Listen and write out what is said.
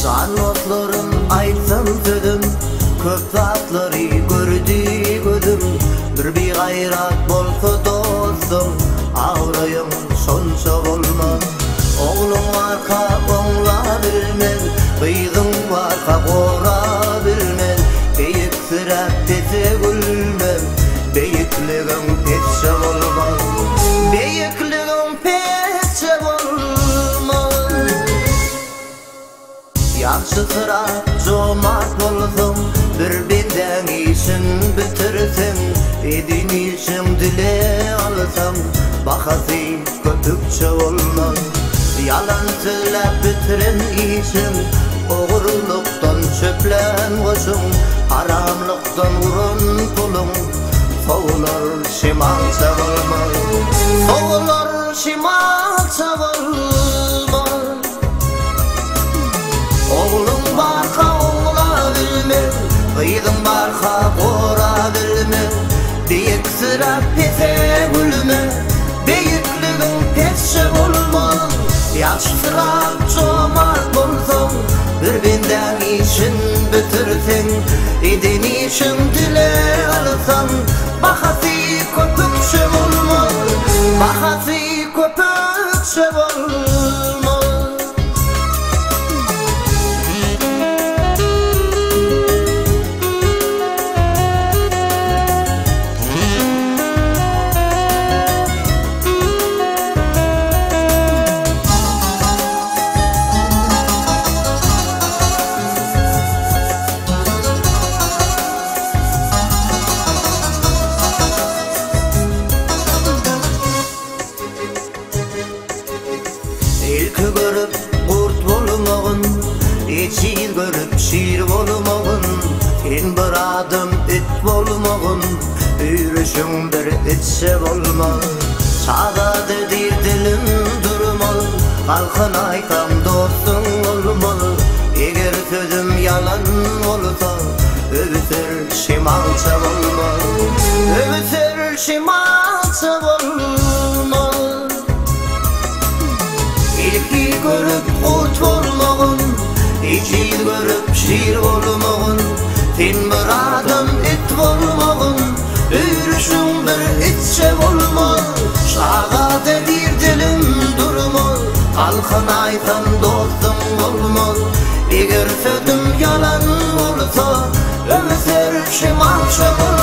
Canotlarım aytsam sözüm, köp zatları gördü gözüm. Bir gayrat bolsa dostum, ağrayım sonça olmaz. Oğlum arka oğla bilmez, kızım arka kora bilmez. Beyik sırak dese gülmez, beyikligim peşe olmaz. Beyikligim peşe olmaz. Yaxşı sırak cömert bolsam, bir benden işin bitirsin. Edin işim dile alsam, bakası köpükçe olmaz. Yalan söylep bitirin işim, oğurluktan çöplen koşun. Haramlıktan vurun pulun, soğular şimalça olmaz. Soğular şimalça olmaz. Oğlum barka oğla bilmez, kızım barka kora bilmez. Beyik sıra pese gülmez, beyikligin peşe olmaz. Yaxşı sırak cömert bolsam, bir benden işin bitirsin. Edin işim dile alsam, bakası köpükçe olmaz. Bakası köpükçe olmaz. İlki görüp kurt bolmağın, eçil görüp şir bolmağın. Sen bir adım it bolmağın, yürüşün bir itse bolmaz. Çağdadır dilim durmaz, halkın aytam dostun olmaz. Eğer sözüm yalan olsa, öbütür şimalça olmaz. Öbütür şimalça olmaz. İlki görüp kurt bolmağın, eçil görüp şir bolmağın. Sen bir adım it bolmağın, yürüşün bir itçe bolmaz. Şağa dedir dilim durmaz, halkın aytam dostum olmaz. Eğer sözüm yalan olsa, ömür şimalça olmaz.